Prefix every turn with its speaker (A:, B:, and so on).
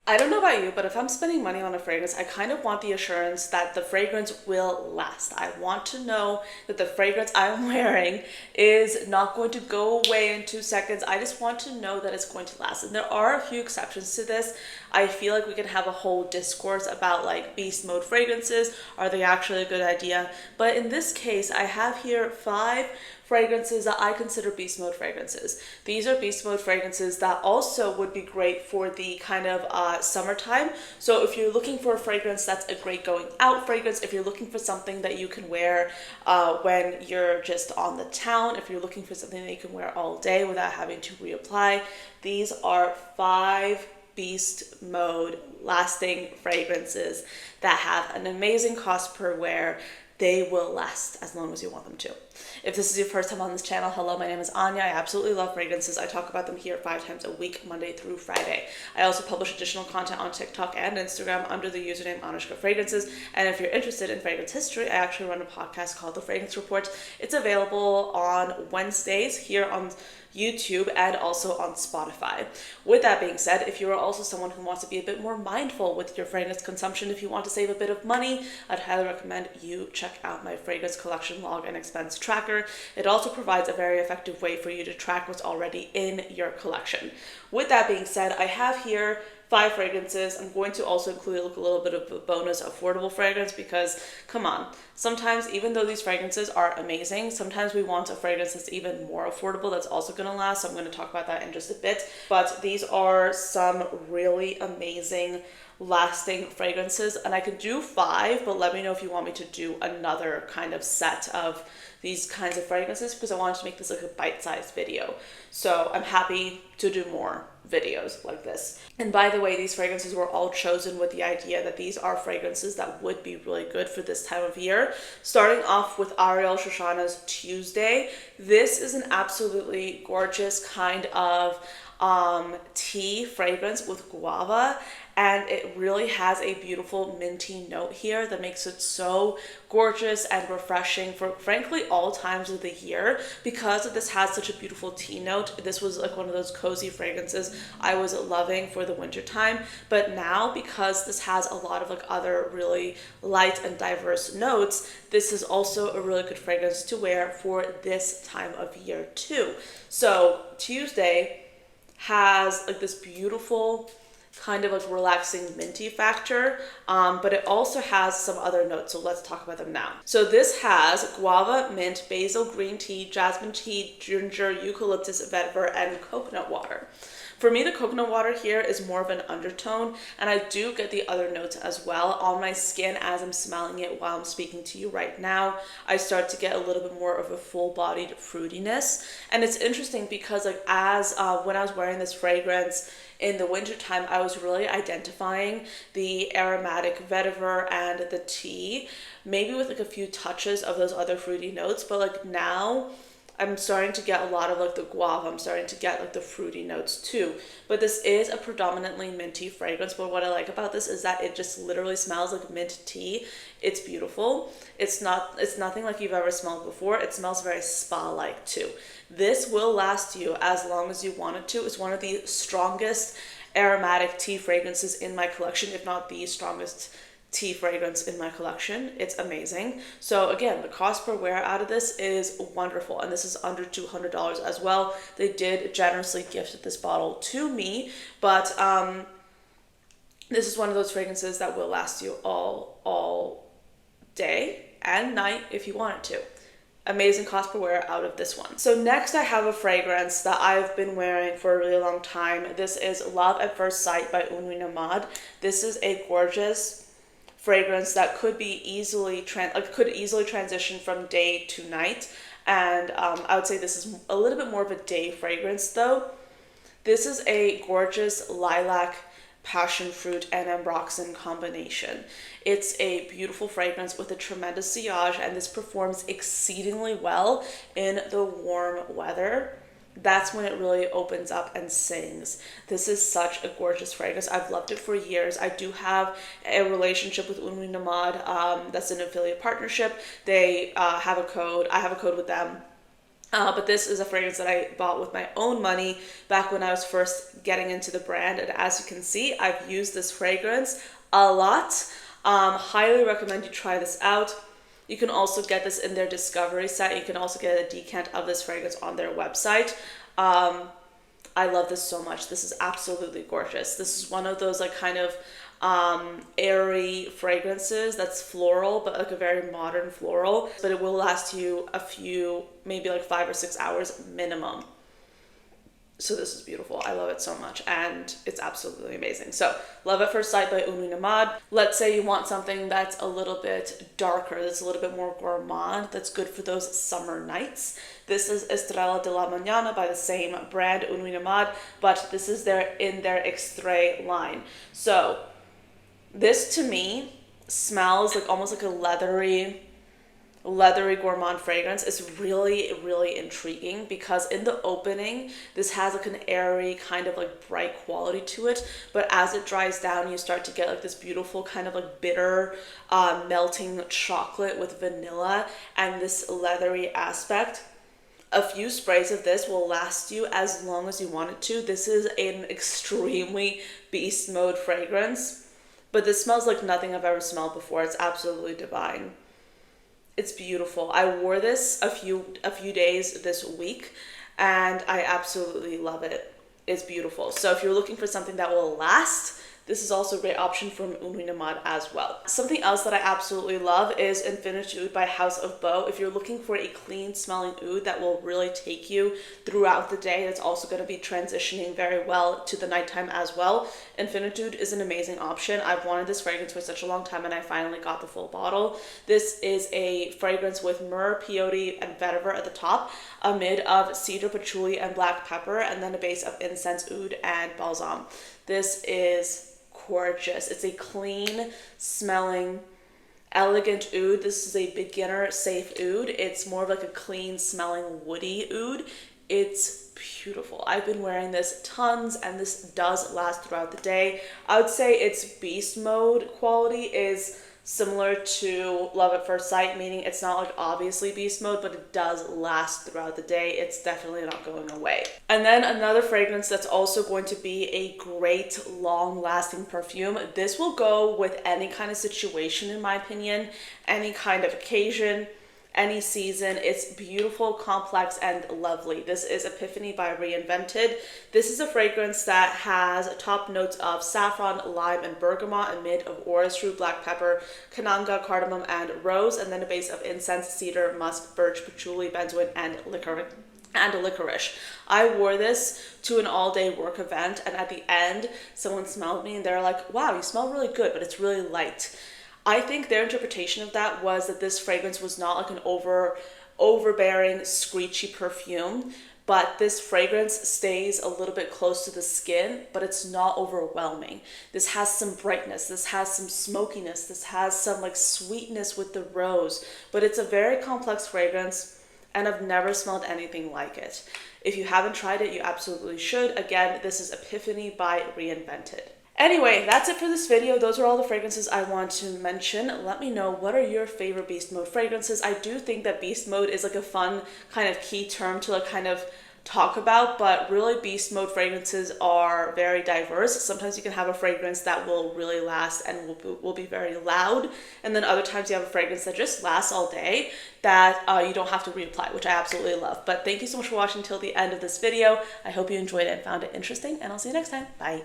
A: I don't know about you, but if I'm spending money on a fragrance, I kind of want the assurance that the fragrance will last. I want to know that the fragrance I'm wearing is not going to go away in 2 seconds. I just want to know that it's going to last. And there are a few exceptions to this. I feel like we can have a whole discourse about like beast mode fragrances. Are they actually a good idea? But in this case, I have here 5 fragrances that I consider beast mode fragrances. These are beast mode fragrances that also would be great for the kind of summertime. So if you're looking for a fragrance that's a great going out fragrance, if you're looking for something that you can wear when you're just on the town, if you're looking for something that you can wear all day without having to reapply, these are 5 beast mode lasting fragrances that have an amazing cost per wear. They will last as long as you want them to. If this is your first time on this channel, hello, my name is Anya. I absolutely love fragrances. I talk about them here 5 times a week, Monday through Friday. I also publish additional content on TikTok and Instagram under the username ANECHKAFRAGRANCES. And if you're interested in fragrance history, I actually run a podcast called The Fragrance Report. It's available on Wednesdays here on YouTube and also on Spotify. With that being said, if you are also someone who wants to be a bit more mindful with your fragrance consumption, if you want to save a bit of money, I'd highly recommend you check out my fragrance collection log and expense tracker. It also provides a very effective way for you to track what's already in your collection. With that being said, I have here 5 fragrances. I'm going to also include a little bit of a bonus affordable fragrance because, come on, sometimes even though these fragrances are amazing, sometimes we want a fragrance that's even more affordable that's also going to last. So I'm going to talk about that in just a bit. But these are some really amazing lasting fragrances, and I could do 5, but let me know if you want me to do another kind of set of these kinds of fragrances because I wanted to make this like a bite-sized video. So I'm happy to do more videos like this. And by the way, these fragrances were all chosen with the idea that these are fragrances that would be really good for this time of year. Starting off with Ariel Shoshana's Tuesday. This is an absolutely gorgeous kind of tea fragrance with guava, and it really has a beautiful minty note here that makes it so gorgeous and refreshing for frankly all times of the year. Because this has such a beautiful tea note, this was like one of those cozy fragrances I was loving for the winter time. But now, because this has a lot of like other really light and diverse notes, this is also a really good fragrance to wear for this time of year too. So Tuesday has like this beautiful kind of like relaxing minty factor, but it also has some other notes, so let's talk about them now. So this has guava, mint, basil, green tea, jasmine tea, ginger, eucalyptus, vetiver, and coconut water. For me, the coconut water here is more of an undertone, and I do get the other notes as well on my skin as I'm smelling it while I'm speaking to you right now. I start to get a little bit more of a full-bodied fruitiness, and it's interesting because like when I was wearing this fragrance in the wintertime, I was really identifying the aromatic vetiver and the tea, maybe with like a few touches of those other fruity notes, but like now I'm starting to get a lot of like the guava. I'm starting to get like the fruity notes too. But this is a predominantly minty fragrance. But what I like about this is that it just literally smells like mint tea. It's beautiful. It's nothing like you've ever smelled before. It smells very spa-like too. This will last you as long as you want it to. It's one of the strongest aromatic tea fragrances in my collection, if not the strongest tea fragrance in my collection. It's amazing. So again, the cost per wear out of this is wonderful, and this is under $200 as well. They did generously gift this bottle to me, but this is one of those fragrances that will last you all day and night if you want it to. Amazing cost per wear out of this one. So next I have a fragrance that I've been wearing for a really long time. This is Love at First Sight by Une Nuit Nomade. This is a gorgeous fragrance that could be easily transition from day to night, and I would say this is a little bit more of a day fragrance though. This is a gorgeous lilac, passion fruit, and ambroxan combination. It's a beautiful fragrance with a tremendous sillage, and this performs exceedingly well in the warm weather. That's when it really opens up and sings. This is such a gorgeous fragrance. I've loved it for years. I do have a relationship with Une Nuit Nomade. That's an affiliate partnership. They have a code. I have a code with them. But this is a fragrance that I bought with my own money back when I was first getting into the brand. And as you can see, I've used this fragrance a lot. Highly recommend you try this out. You can also get this in their discovery set. You can also get a decant of this fragrance on their website. I love this so much. This is absolutely gorgeous. This is one of those like kind of airy fragrances that's floral, but like a very modern floral, but it will last you a few, maybe like 5 or 6 hours minimum. So this is beautiful. I love it so much, and it's absolutely amazing. So Love at First Sight by Une Nuit Nomade. Let's say you want something that's a little bit darker, that's a little bit more gourmand, that's good for those summer nights. This is Estrella de la Mañana by the same brand, Une Nuit Nomade, but this is in their Extrait line. So this to me smells like almost like a leathery gourmand fragrance. Is really, really intriguing because in the opening, this has like an airy kind of like bright quality to it, but as it dries down, you start to get like this beautiful kind of like bitter melting chocolate with vanilla and this leathery aspect. A few sprays of this will last you as long as you want it to. This is an extremely beast mode fragrance, but this smells like nothing I've ever smelled before. It's absolutely divine. It's beautiful. I wore this a few days this week and I absolutely love it. It's beautiful. So if you're looking for something that will last, this is also a great option from Une Nuit Nomade as well. Something else that I absolutely love is Infinity Oud by House of Beau. If you're looking for a clean smelling oud that will really take you throughout the day, that's also going to be transitioning very well to the nighttime as well, Infinity Oud is an amazing option. I've wanted this fragrance for such a long time and I finally got the full bottle. This is a fragrance with myrrh, peyote, and vetiver at the top, a mid of cedar, patchouli, and black pepper, and then a base of incense, oud, and balsam. This is gorgeous. It's a clean smelling, elegant oud. This is a beginner safe oud. It's more of like a clean smelling woody oud. It's beautiful. I've been wearing this tons and this does last throughout the day. I would say its beast mode quality is similar to Love at First Sight, meaning it's not like obviously beast mode, but it does last throughout the day. It's definitely not going away. And then another fragrance that's also going to be a great long lasting perfume. This will go with any kind of situation in my opinion, any kind of occasion, any season. It's beautiful, complex, and lovely. This is Epiphany by Reinvented. This is a fragrance that has top notes of saffron, lime, and bergamot, a mid of orris root, black pepper, kananga, cardamom, and rose, and then a base of incense, cedar, musk, birch, patchouli, benzoin, and licorice. I wore this to an all-day work event, and at the end, someone smelled me and they're like, wow, you smell really good, but it's really light. I think their interpretation of that was that this fragrance was not like an overbearing, screechy perfume, but this fragrance stays a little bit close to the skin, but it's not overwhelming. This has some brightness, this has some smokiness, this has some like sweetness with the rose, but it's a very complex fragrance and I've never smelled anything like it. If you haven't tried it, you absolutely should. Again, this is Epiphany by Reinvented. Anyway, that's it for this video. Those are all the fragrances I want to mention. Let me know, what are your favorite beast mode fragrances? I do think that beast mode is like a fun kind of key term to like kind of talk about, but really beast mode fragrances are very diverse. Sometimes you can have a fragrance that will really last and will be very loud, and then other times you have a fragrance that just lasts all day that you don't have to reapply, which I absolutely love. But thank you so much for watching till the end of this video. I hope you enjoyed it and found it interesting, and I'll see you next time. Bye.